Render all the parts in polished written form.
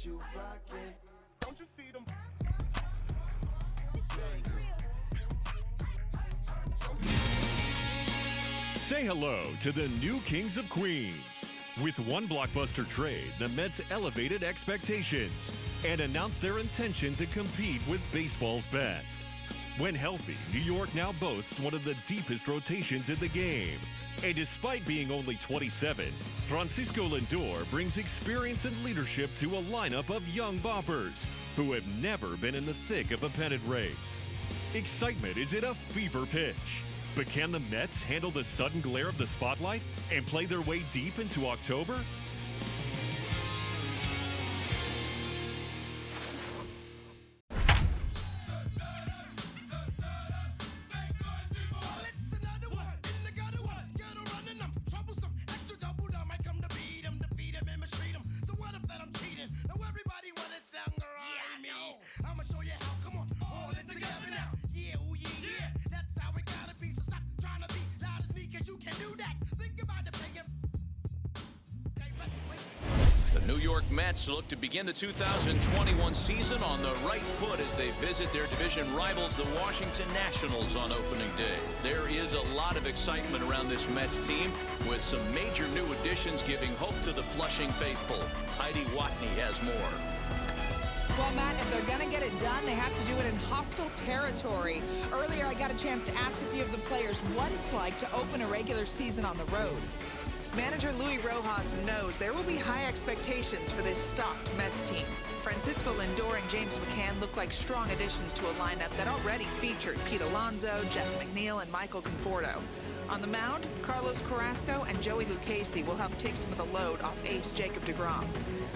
you rockin'. Don't you see them? Say hello to the new Kings of Queens. With one blockbuster trade, the Mets elevated expectations and announced their intention to compete with baseball's best. When healthy, New York now boasts one of the deepest rotations in the game. And despite being only 27, Francisco Lindor brings experience and leadership to a lineup of young boppers who have never been in the thick of a pennant race. Excitement is at a fever pitch. But can the Mets handle the sudden glare of the spotlight and play their way deep into October? New York Mets look to begin the 2021 season on the right foot as they visit their division rivals, the Washington Nationals, on opening day. There is a lot of excitement around this Mets team, with some major new additions giving hope to the Flushing faithful. Heidi Watney has more. Well, Matt, if they're going to get it done, they have to do it in hostile territory. Earlier, I got a chance to ask a few of the players what it's like to open a regular season on the road. Manager Luis Rojas knows there will be high expectations for this stocked Mets team. Francisco Lindor and James McCann look like strong additions to a lineup that already featured Pete Alonso, Jeff McNeil, and Michael Conforto. On the mound, Carlos Carrasco and Joey Lucchesi will help take some of the load off ace Jacob deGrom.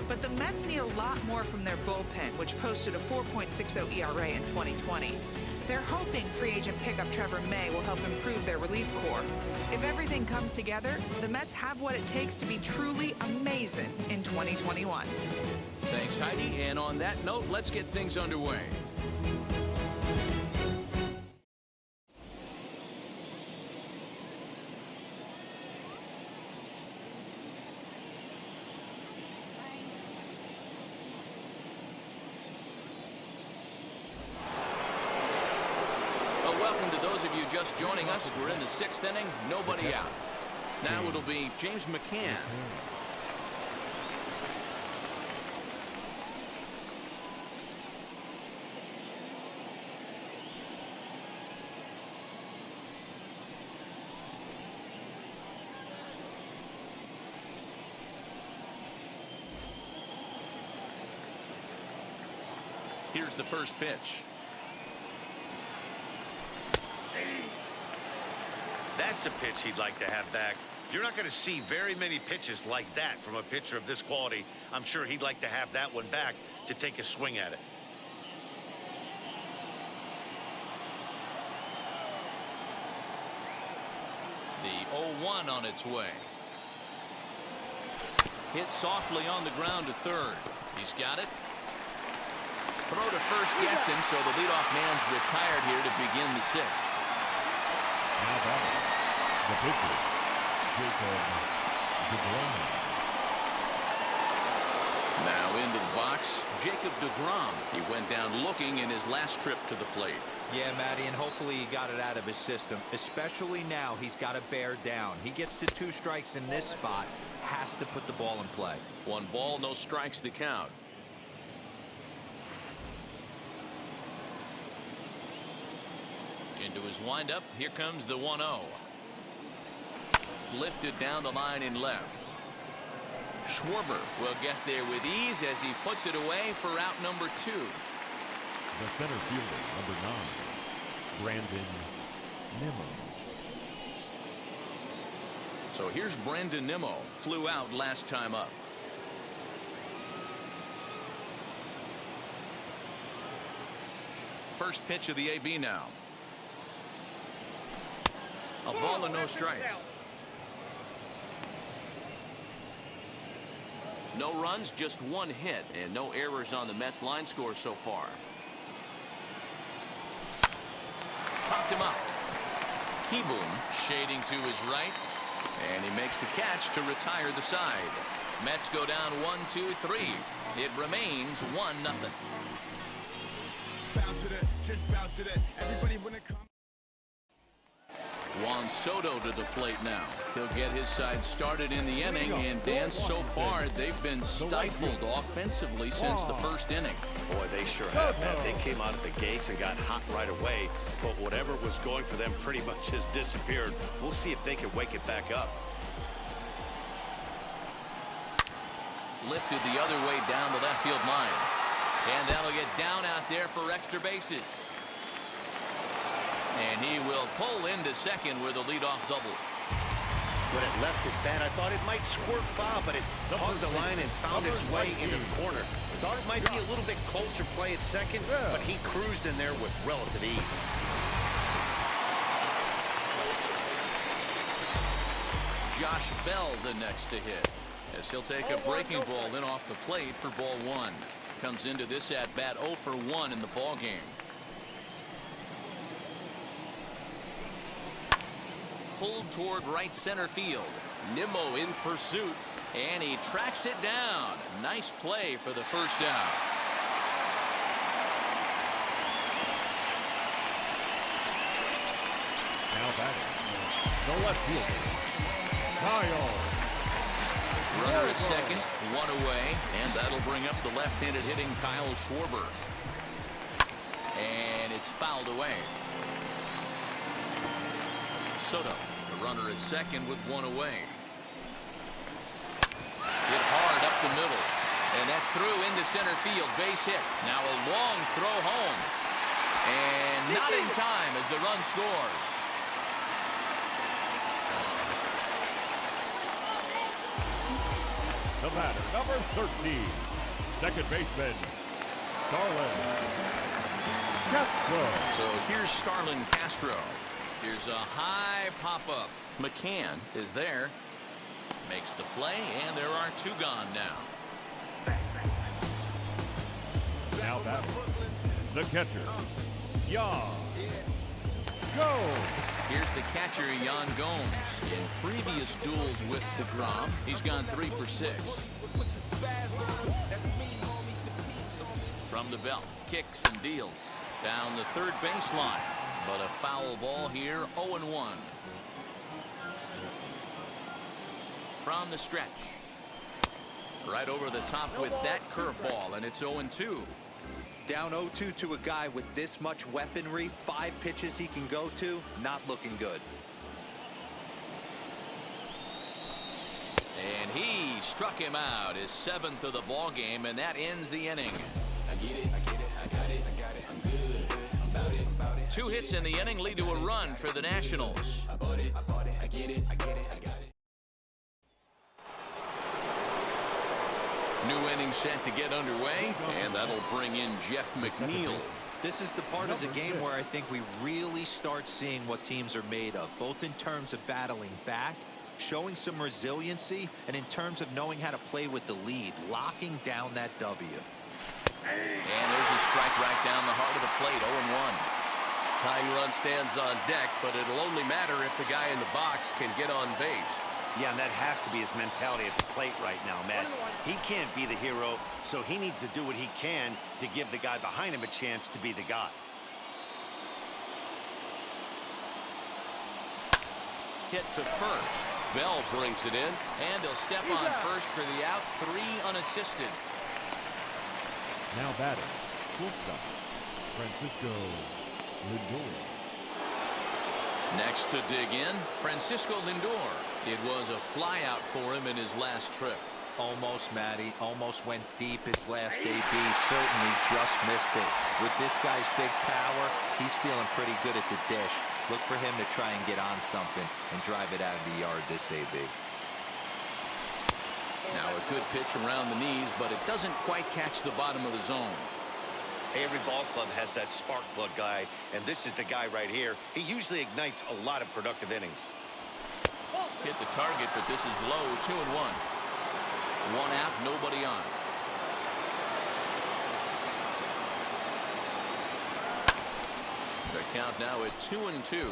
But the Mets need a lot more from their bullpen, which posted a 4.60 ERA in 2020. They're hoping free agent pickup Trevor May will help improve their relief corps. If everything comes together, the Mets have what it takes to be truly amazing in 2021. Thanks, Heidi. And on that note, let's get things underway. Welcome to those of you just joining us. We're in the 6th inning, nobody out. Now it'll be James McCann. Here's the first pitch. That's a pitch he'd like to have back. You're not going to see very many pitches like that from a pitcher of this quality. I'm sure he'd like to have that one back to take a swing at it. The 0-1 on its way. Hit softly on the ground to third. He's got it. Throw to first gets him, so the leadoff man's retired here to begin the 6th. Now batting, the pitcher, Jacob deGrom. Now into the box, Jacob deGrom. He went down looking in his last trip to the plate. Yeah, Matty, and hopefully he got it out of his system. Especially now, he's got to bear down. He gets to 2 strikes in this spot, has to put the ball in play. 1 ball, no strikes to count. Into his windup, here comes the 1-0. Lifted down the line in left. Schwarber will get there with ease as he puts it away for out number 2. The center fielder, number 9, Brandon Nimmo. So here's Brandon Nimmo. Flew out last time up. First pitch of the AB now. A ball and no strikes. No runs, just 1 hit, and no errors on the Mets line score so far. Popped him up. Keyboom shading to his right, and he makes the catch to retire the side. Mets go down 1-2-3. It remains 1-0. Just bounce it. Everybody wanna come. Juan Soto to the plate now. He'll get his side started in the inning, and Dan, so far they've been stifled offensively since the first inning. Boy, they sure have, man. They came out of the gates and got hot right away, but whatever was going for them pretty much has disappeared. We'll see if they can wake it back up. Lifted the other way down the left field line, and that'll get down out there for extra bases. And he will pull into second with a leadoff double. When it left his bat, I thought it might squirt foul, but it hugged the line and found its way into the corner. Thought it might be a little bit closer play at second, but he cruised in there with relative ease. Josh Bell the next to hit, as he'll take a breaking ball in off the plate for ball one. Comes into this at bat 0 for 1 in the ball game. Pulled toward right center field. Nimmo in pursuit, and he tracks it down. Nice play for the first down. Now batting, the left fielder, Kyle. Runner at second, 1 away, and that'll bring up the left-handed hitting Kyle Schwarber. And it's fouled away. Soto, the runner at second with 1 away. Hit hard up the middle, and that's through into center field. Base hit. Now a long throw home, and not in time as the run scores. The batter, number 13, second baseman, Starlin Castro. So here's Starlin Castro. Here's a high pop-up. McCann is there. Makes the play, and there are 2 gone now. Now batting, the catcher, Yan Gomes. Here's the catcher, Yan Gomes. In previous duels with DeGrom, he's gone 3 for 6. From the belt, kicks and deals. Down the third baseline. But a foul ball here, 0-1. From the stretch. Right over the top with that curveball, and it's 0-2. Down 0-2 to a guy with this much weaponry, 5 pitches he can go to, not looking good. And he struck him out, his 7th of the ball game, and that ends the inning. I get it, I got it, I'm good, I'm about it. 2 hits in the inning lead to a run for the Nationals. I bought it, I get it, I got it. New inning set to get underway, and that'll bring in Jeff McNeil. This is the part of the game where I think we really start seeing what teams are made of, both in terms of battling back, showing some resiliency, and in terms of knowing how to play with the lead, locking down that W. And there's a strike right down the heart of the plate, 0-1. Tying run stands on deck, but it'll only matter if the guy in the box can get on base. Yeah, and that has to be his mentality at the plate right now, Matt. He can't be the hero, so he needs to do what he can to give the guy behind him a chance to be the guy. Hit to first. Bell brings it in, and he'll step on first for the out, 3 unassisted. Now batting, shortstop, Francisco Lindor. Next to dig in, Francisco Lindor. It was a flyout for him in his last trip. Almost, Matty. Almost went deep his last AB. Certainly just missed it. With this guy's big power, he's feeling pretty good at the dish. Look for him to try and get on something and drive it out of the yard this AB. Now a good pitch around the knees, but it doesn't quite catch the bottom of the zone. Every ball club has that spark plug guy, and this is the guy right here. He usually ignites a lot of productive innings. Hit the target, but this is low, 2-1. 1 out, nobody on. The count now at 2-2.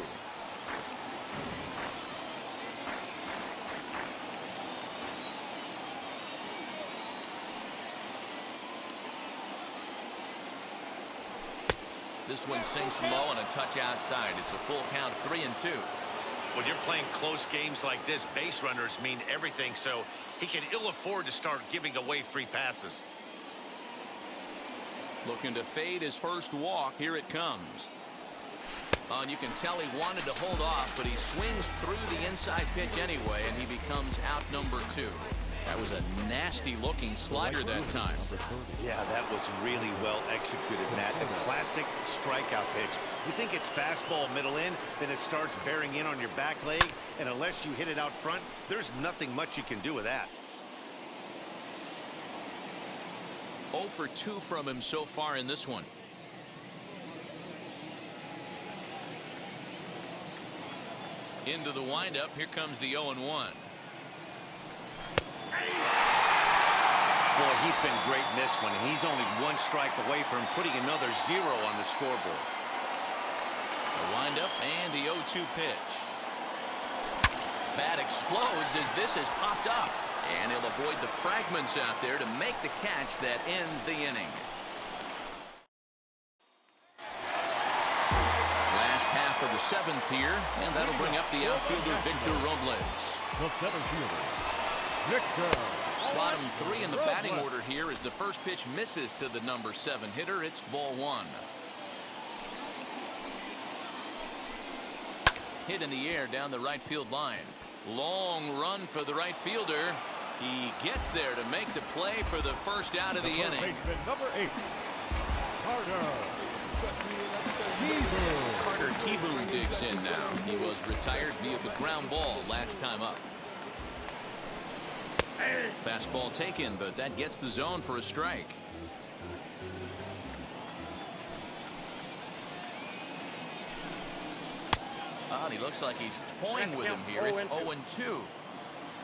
This one sinks low and a touch outside. It's a full count, 3-2. When you're playing close games like this, base runners mean everything, so he can ill afford to start giving away free passes. Looking to fade his first walk. Here it comes. And you can tell he wanted to hold off, but he swings through the inside pitch anyway, and he becomes out number 2. That was a nasty-looking slider that time. Yeah, that was really well executed, Matt. A classic strikeout pitch. You think it's fastball middle in, then it starts bearing in on your back leg, and unless you hit it out front, there's nothing much you can do with that. 0 for 2 from him so far in this one. Into the windup. Here comes the 0-1. Boy, he's been great in this one, and he's only 1 strike away from putting another 0 on the scoreboard. The windup and the 0-2 pitch. Bat explodes as this has popped up, and he'll avoid the fragments out there to make the catch that ends the inning. Last half of the 7th here, and that'll bring up the outfielder Victor Robles. The center fielder, Victor. Bottom 3 in the batting order here as the first pitch misses to the number 7 hitter. It's ball 1. Hit in the air down the right field line. Long run for the right fielder. He gets there to make the play for the first out of the inning. Number 8, Carter Kieboom digs in now. He was retired via the ground ball last time up. Fastball taken, but that gets the zone for a strike. Oh, and he looks like he's toying with him here. It's 0-2.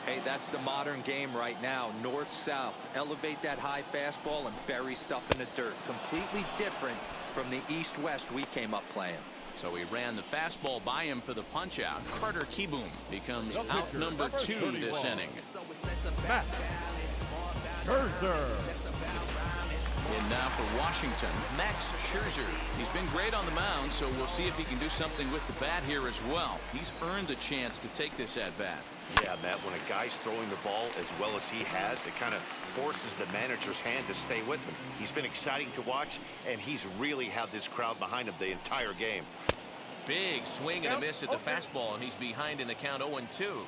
Hey, that's the modern game right now. North-south. Elevate that high fastball and bury stuff in the dirt. Completely different from the east-west we came up playing. So he ran the fastball by him for the punch-out. Carter Kieboom becomes out number 2 this inning. Matt Scherzer. And now for Washington, Max Scherzer. He's been great on the mound, so we'll see if he can do something with the bat here as well. He's earned a chance to take this at-bat. Yeah, Matt, when a guy's throwing the ball as well as he has, it kind of forces the manager's hand to stay with him. He's been exciting to watch, and he's really had this crowd behind him the entire game. Big swing and a miss at the fastball, and he's behind in the count 0-2.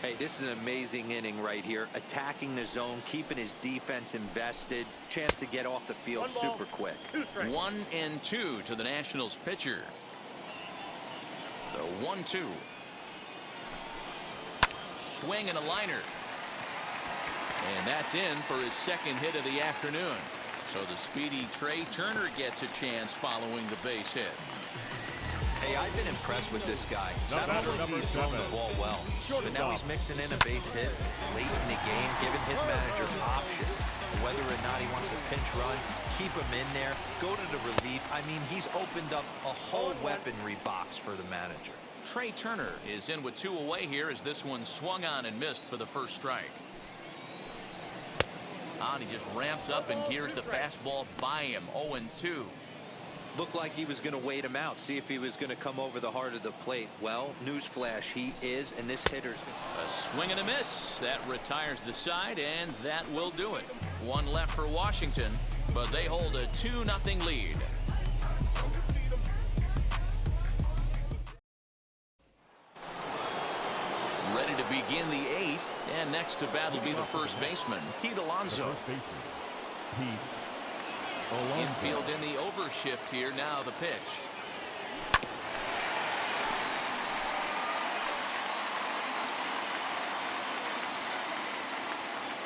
Hey, this is an amazing inning right here. Attacking the zone, keeping his defense invested. Chance to get off the field super quick. 1-2 to the Nationals pitcher. The 1-2. Swing and a liner. And that's in for his second hit of the afternoon. So the speedy Trey Turner gets a chance following the base hit. Hey, I've been impressed with this guy. Not only has he thrown the ball well, but now he's mixing in a base hit late in the game, giving his manager options. Whether or not he wants to pinch run, keep him in there, go to the relief. I mean, he's opened up a whole weaponry box for the manager. Trey Turner is in with 2 away here as this one swung on and missed for the first strike. And he just ramps up and gears the fastball by him. 0-2. Looked like he was going to wait him out, see if he was going to come over the heart of the plate. Well, newsflash, he is, and this hitter's... A swing and a miss. That retires the side, and that will do it. 1 left for Washington, but they hold a 2-0 lead. Ready to begin the 8th, and next to bat will be the first baseman, Pete Alonso. Infield in the overshift here. Now the pitch.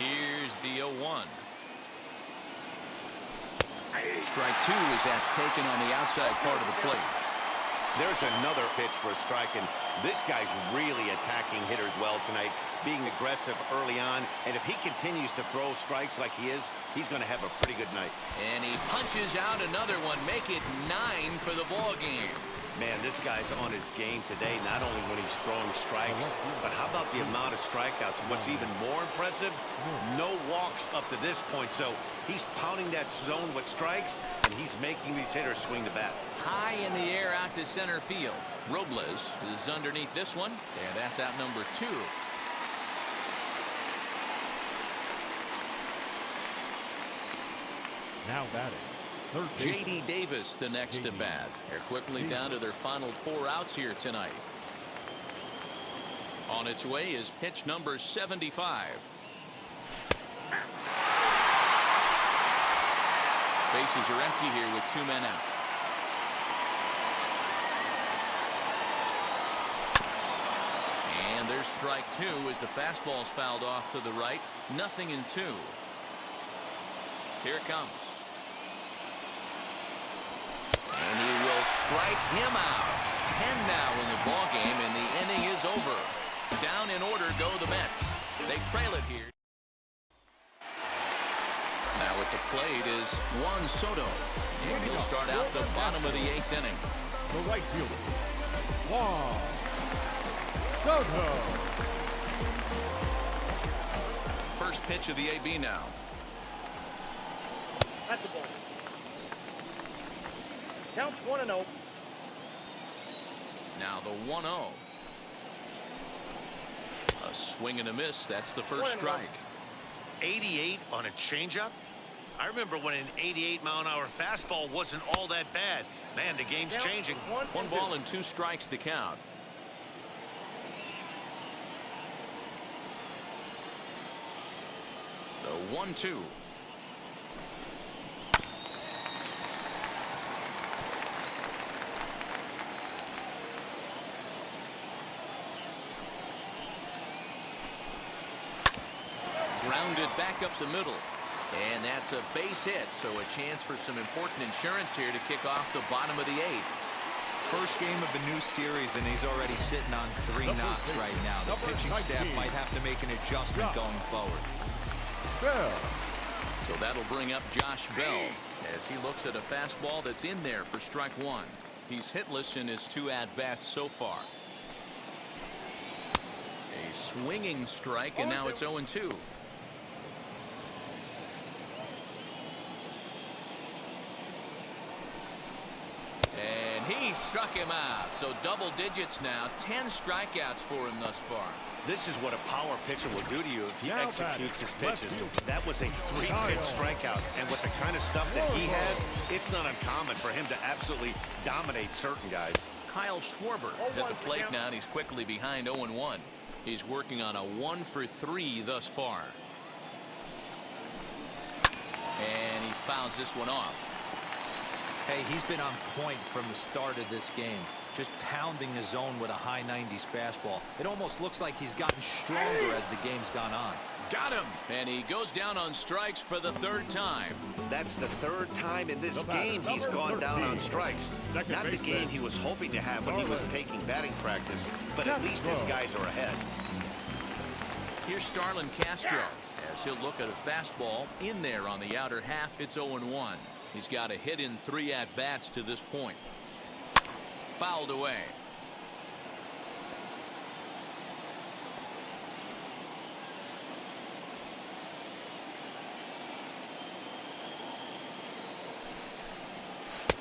Here's the 0-1. Strike 2 as that's taken on the outside part of the plate. There's another pitch for a strike, and this guy's really attacking hitters well tonight, being aggressive early on, and if he continues to throw strikes like he is, he's going to have a pretty good night. And he punches out another one, make it 9 for the ball game. Man, this guy's on his game today, not only when he's throwing strikes, but how about the amount of strikeouts? And what's even more impressive, no walks up to this point. So he's pounding that zone with strikes, and he's making these hitters swing the bat. High in the air out to center field. Robles is underneath this one, and that's out number 2. Now batting. Third baseman. J.D. Davis the next to bat. They're quickly down to their final 4 outs here tonight. On its way is pitch number 75. Bases are empty here with 2 men out. And there's strike 2 as the fastball's fouled off to the right. 0-2. Here it comes. And he will strike him out. 10 now in the ball game, and the inning is over. Down in order go the Mets. They trail it here. Now at the plate is Juan Soto. And he'll start out the bottom of the 8th inning. The right fielder, Juan Soto. First pitch of the AB now. That's the ball. Counts 1-0. Now the 1-0. A swing and a miss. That's the first strike. 88 on a changeup? I remember when an 88-mile-an-hour fastball wasn't all that bad. Man, the game's changing. 1 ball and 2 strikes to count. The 1-2. Grounded back up the middle. And that's a base hit, so a chance for some important insurance here to kick off the bottom of the 8th. First game of the new series, and he's already sitting on 3 knocks right now. The pitching staff might have to make an adjustment going forward. Bell. So that'll bring up Josh Bell as he looks at a fastball that's in there for strike 1. He's hitless in his 2 at-bats so far. A swinging strike, and now it's 0-2. And he struck him out. So double digits now. 10 strikeouts for him thus far. This is what a power pitcher will do to you if he executes his pitches. That was a 3-pitch strikeout, and with the kind of stuff that he has, it's not uncommon for him to absolutely dominate certain guys. Kyle Schwarber is at the plate now, and he's quickly behind 0-1. He's working on a 1-for-3 thus far. And he fouls this one off. Hey, he's been on point from the start of this game. Just pounding the zone with a high 90s fastball. It almost looks like he's gotten stronger as the game's gone on. Got him! And he goes down on strikes for the 3rd time. That's the 3rd time in this game he's gone down on strikes. Not the game he was hoping to have when he was taking batting practice, but at least his guys are ahead. Here's Starlin Castro as he'll look at a fastball in there on the outer half. It's 0-1. He's got a hit in 3 at-bats to this point. Fouled away.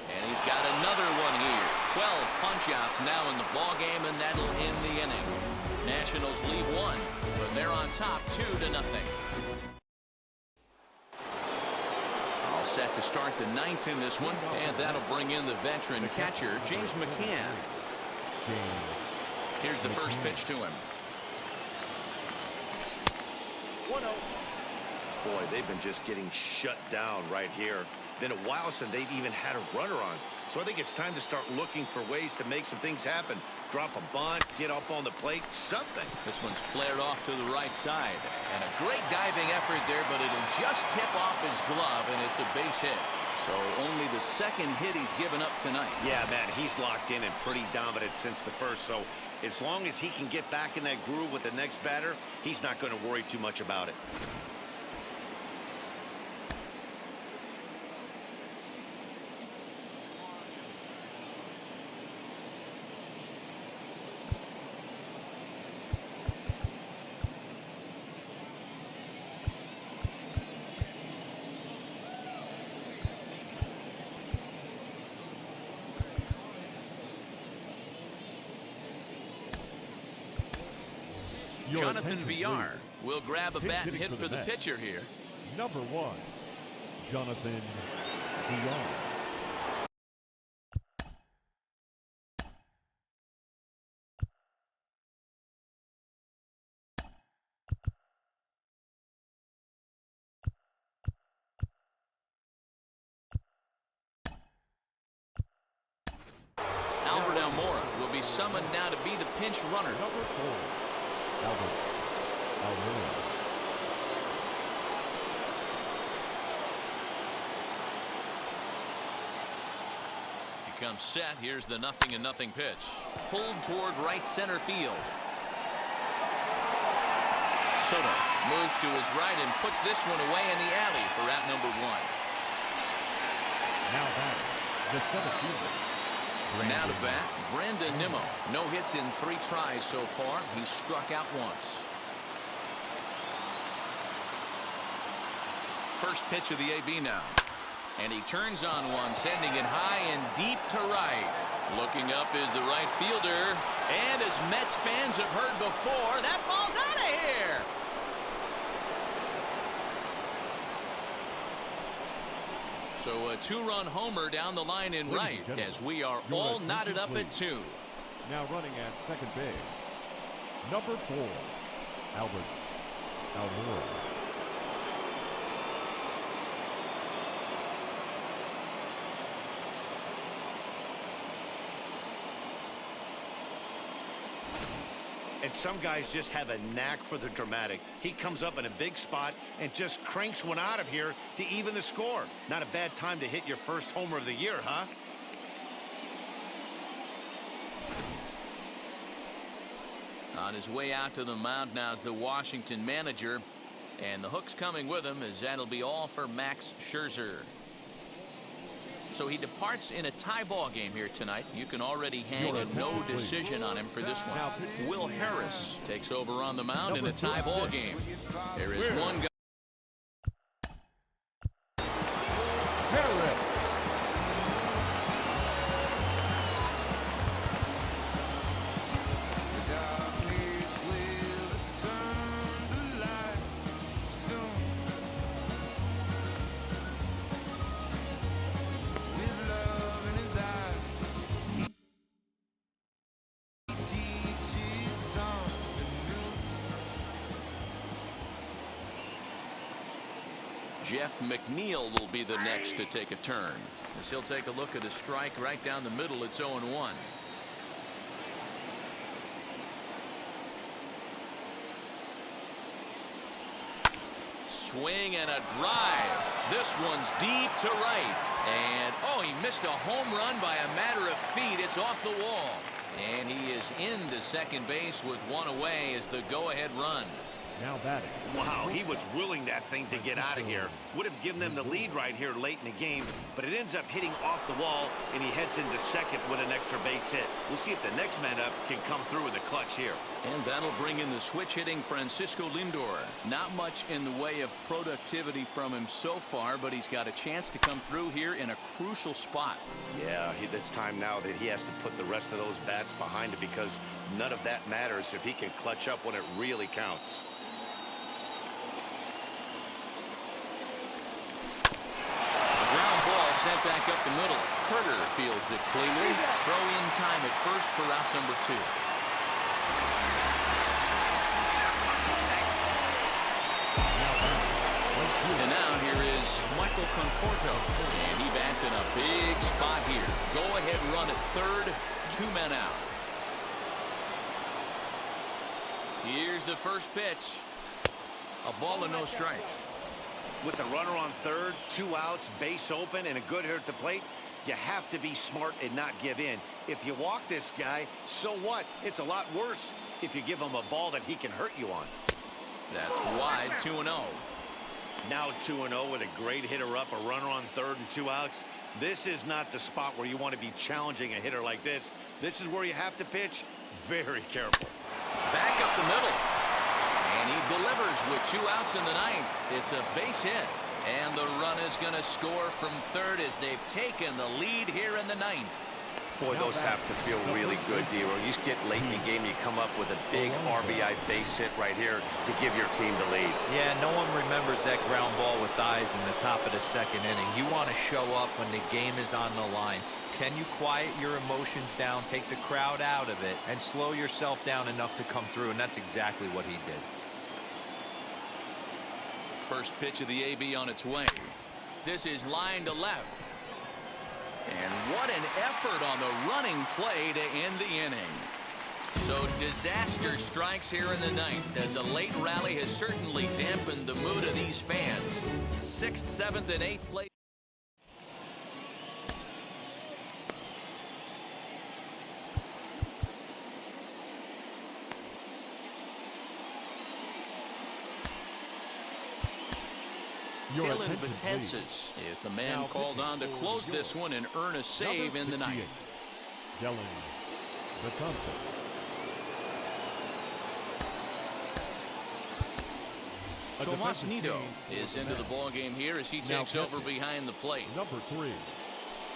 And he's got another one here. 12 punch-outs now in the ball game, and that'll end the inning. Nationals lead 1, but they're on top 2-0. All set to start the 9th in this one, and that'll bring in the veteran catcher, James McCann. Here's the first pitch to him. 1-0. Boy, they've been just getting shut down right here. Been a while since they've even had a runner on. So I think it's time to start looking for ways to make some things happen. Drop a bunt, get up on the plate, something. This one's flared off to the right side. And a great diving effort there, but it'll just tip off his glove, and it's a base hit. So only the 2nd hit he's given up tonight. Yeah, man, he's locked in and pretty dominant since the first. So as long as he can get back in that groove with the next batter, he's not going to worry too much about it. Your Jonathan attention, Villar please. will grab a Pitch bat and hitting hit for the Mets. pitcher here. Number 1, Jonathan Villar. Albert Almora will be summoned now to be the pinch runner. Number 4, Albert Almora. He comes set. Here's the 0-0 pitch. Pulled toward right center field. Soto moves to his right and puts this one away in the alley for out number 1. Now batting, the center fielder. Now to bat, Brandon Nimmo. No hits in 3 tries so far. He's struck out once. First pitch of the AB now. And he turns on one, sending it high and deep to right. Looking up is the right fielder. And as Mets fans have heard before, that ball's out of here. So a 2-run homer down the line in right as we are all knotted up at 2. Now running at second base, number 4, Albert Almora. And some guys just have a knack for the dramatic. He comes up in a big spot and just cranks one out of here to even the score. Not a bad time to hit your first homer of the year, huh? On his way out to the mound now is the Washington manager. And the hook's coming with him as that'll be all for Max Scherzer. So he departs in a tie ball game here tonight. You can already hang a no decision on him for this one. Will Harris takes over on the mound in a tie ball game. There is one guy. Jeff McNeil will be the next to take a turn as he'll take a look at a strike right down the middle. It's 0-1. Swing and a drive. This one's deep to right. And oh, he missed a home run by a matter of feet. It's off the wall. And he is into second base with one away as the go-ahead run. Now batting. Wow, he was willing that thing to get out of here. Would have given them the lead right here late in the game, but it ends up hitting off the wall, and he heads into second with an extra base hit. We'll see if the next man up can come through in the clutch here. And that'll bring in the switch-hitting Francisco Lindor. Not much in the way of productivity from him so far, but he's got a chance to come through here in a crucial spot. Yeah, it's time now that he has to put the rest of those bats behind it because none of that matters if he can clutch up when it really counts. Sent back up the middle. Turner fields it cleanly. Throw in time at first for out number 2. And now here is Michael Conforto. And he bats in a big spot here. Go ahead run at third. 2 men out. Here's the first pitch. A ball and no strikes. With the runner on third, 2 outs, base open, and a good hitter at the plate, you have to be smart and not give in. If you walk this guy, so what? It's a lot worse if you give him a ball that he can hurt you on. That's wide, 2-0. Now 2-0 with a great hitter up, a runner on third and 2 outs. This is not the spot where you want to be challenging a hitter like this. This is where you have to pitch very careful. Back up the middle. And he delivers with 2 outs in the 9th. It's a base hit. And the run is going to score from third as they've taken the lead here in the 9th. Boy, those have to feel really good, D-Row. You get late in the game, you come up with a big RBI base hit right here to give your team the lead. Yeah, no one remembers that ground ball with eyes in the top of the second inning. You want to show up when the game is on the line. Can you quiet your emotions down, take the crowd out of it, and slow yourself down enough to come through? And that's exactly what he did. First pitch of the AB on its way. This is line to left. And what an effort on the running play to end the inning. So disaster strikes here in the ninth as a late rally has certainly dampened the mood of these fans. 6th, 7th, and 8th place. Dylan Betances is the man called on to close this one and earn a save in the ninth. Dylan Betances. Tomas Nido is into the ball game here as he takes over behind the plate. Number 3,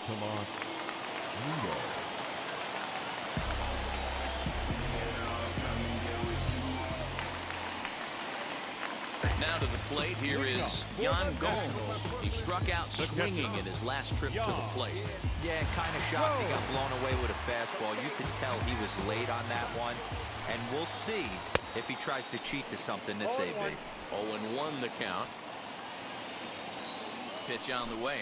Tomas Nido. Now to the plate, here is Yan Gomes. He struck out swinging in his last trip to the plate. Yeah, kind of shocked he got blown away with a fastball. You could tell he was late on that one. And we'll see if he tries to cheat to something this AB. 0-1 the count. Pitch on the way.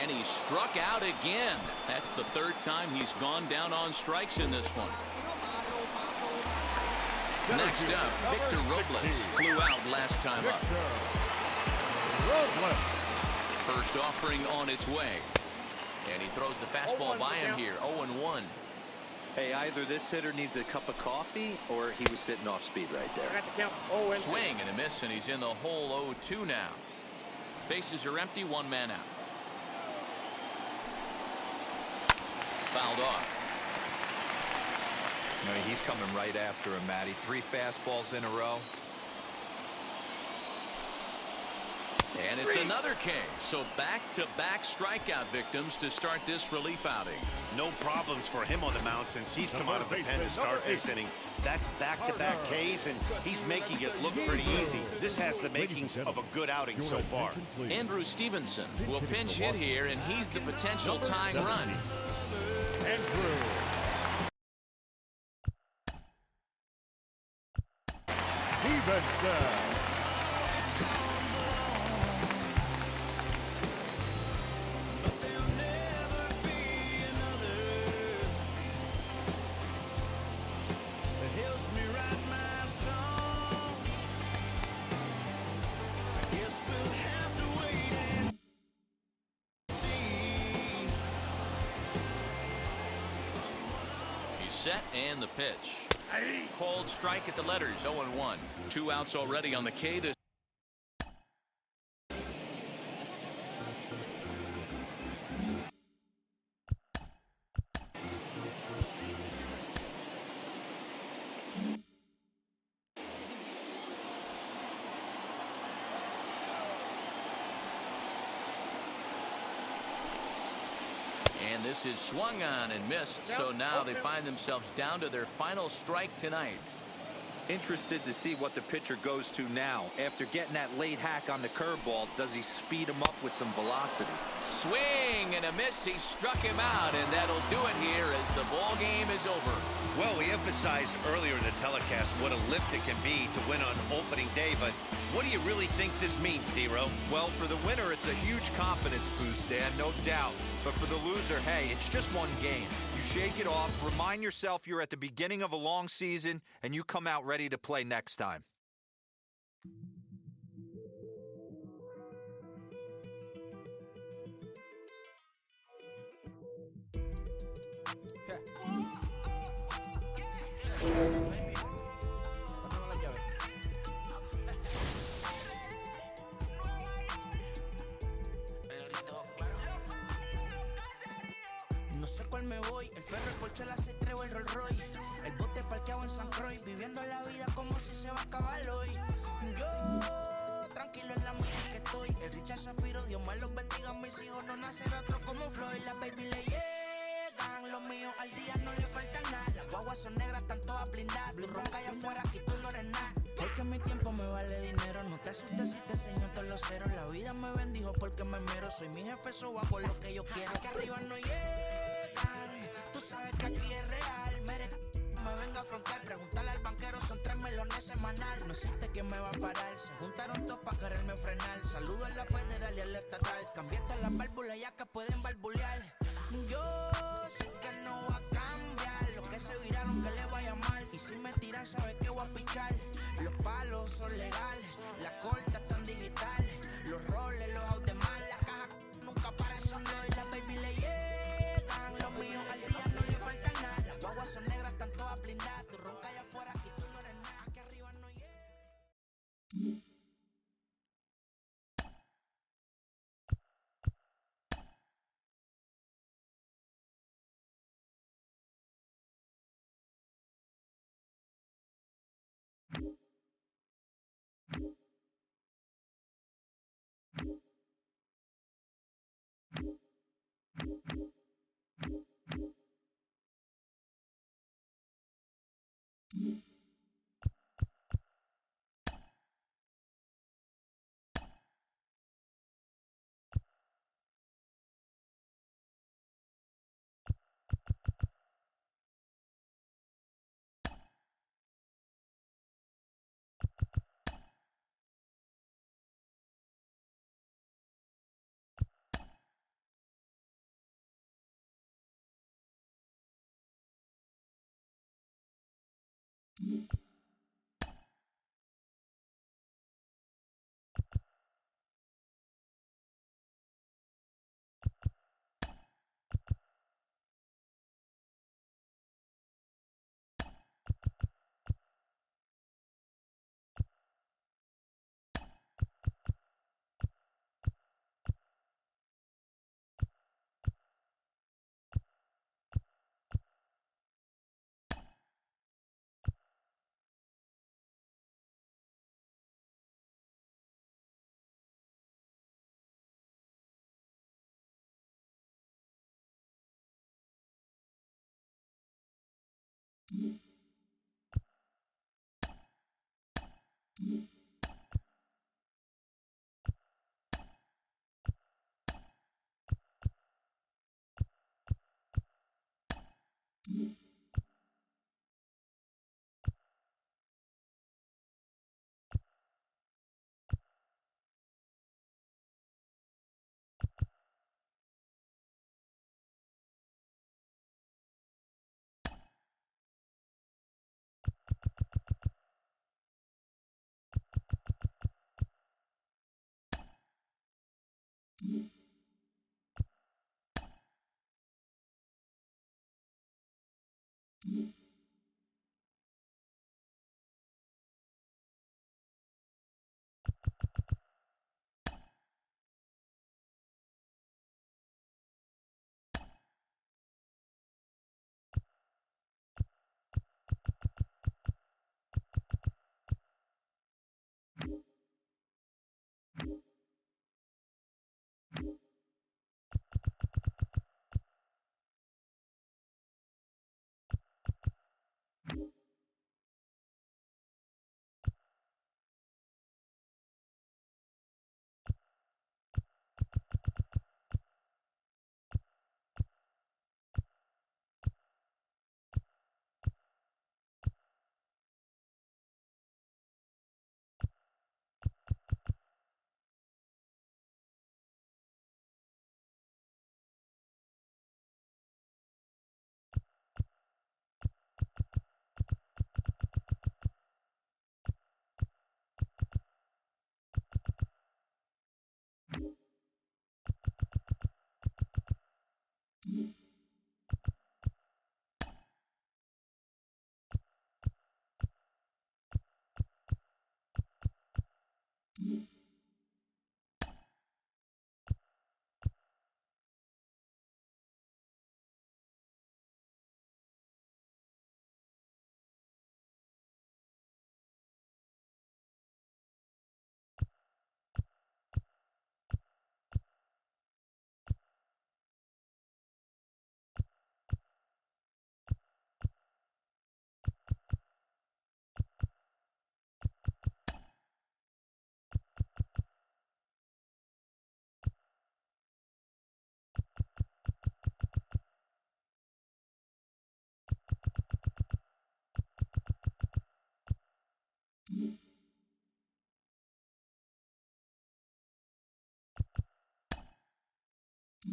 And he struck out again. That's the 3rd time he's gone down on strikes in this one. Next up, Victor Robles flew out last time up. First offering on its way. And he throws the fastball by him here. 0-1. Hey, either this hitter needs a cup of coffee or he was sitting off speed right there. Swing and a miss, and he's in the hole. 0-2 now. Bases are empty, 1 man out. Fouled off. No, he's coming right after him, Matty. 3 fastballs in a row. And it's another K. So back-to-back strikeout victims to start this relief outing. No problems for him on the mound since he's come out of the pen to start this inning. That's back-to-back Ks, and he's making it look pretty easy. This has the makings of a good outing so far. Andrew Stevenson will pinch hit here, and he's the potential tying run. Andrew. Stevenson. Set and the pitch. Called strike at the letters. 0-1. 2 outs already on the K. And this is swung on and missed, so now they find themselves down to their final strike tonight. Interested to see what the pitcher goes to now. After getting that late hack on the curveball, does he speed him up with some velocity? Swing and a miss. He struck him out, and that'll do it here as the ball game is over. Well, we emphasized earlier in the telecast what a lift it can be to win on opening day, but what do you really think this means, D-Row? Well, for the winner, it's a huge confidence boost, Dan, no doubt. But for the loser, hey, it's just one game. You shake it off, remind yourself you're at the beginning of a long season, and you come out ready to play next time. no sé cuál me voy. El ferro, el Porsche, la Cetreo, el Rolls Royce. El bote parqueado en San Croix, viviendo la vida como si se va a acabar hoy. Yo, tranquilo en la mía que estoy. El Richard Zafiro, Dios más los bendiga. Mis hijos no nacerá otro como Floyd. Las baby le llegan, los míos al día no le falta nada. Las guaguas son negras, están todas blindadas. Tu ronca allá afuera, aquí tú no eres nada. Porque mi tiempo me vale dinero. No te asustes si te enseño todos los ceros. La vida me bendijo porque me mero. Soy mi jefe, so hago lo que yo quiero. Aquí arriba no llegan. Tú sabes que aquí es real. Me venga a afrontar, preguntarle al banquero, son 3 melones semanal. No existe quien me va a parar, se juntaron todos para quererme frenar. Saludo a la federal y a la estatal, cambié todas las válvulas ya que pueden barbulear. Yo sé que no va a cambiar, los que se viraron que le vaya mal. Y si me tiran sabe que voy a pichar. Los palos son legales, la corta tan digital. Los roles, los automats, la caja nunca para de sonar. Las baby le llegan, los míos al día no le falta nada. Las guaguas son negras, están todas blindadas. Tu ronca allá afuera, aquí tú no eres nada. Aquí arriba no llega.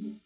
Mm-hmm.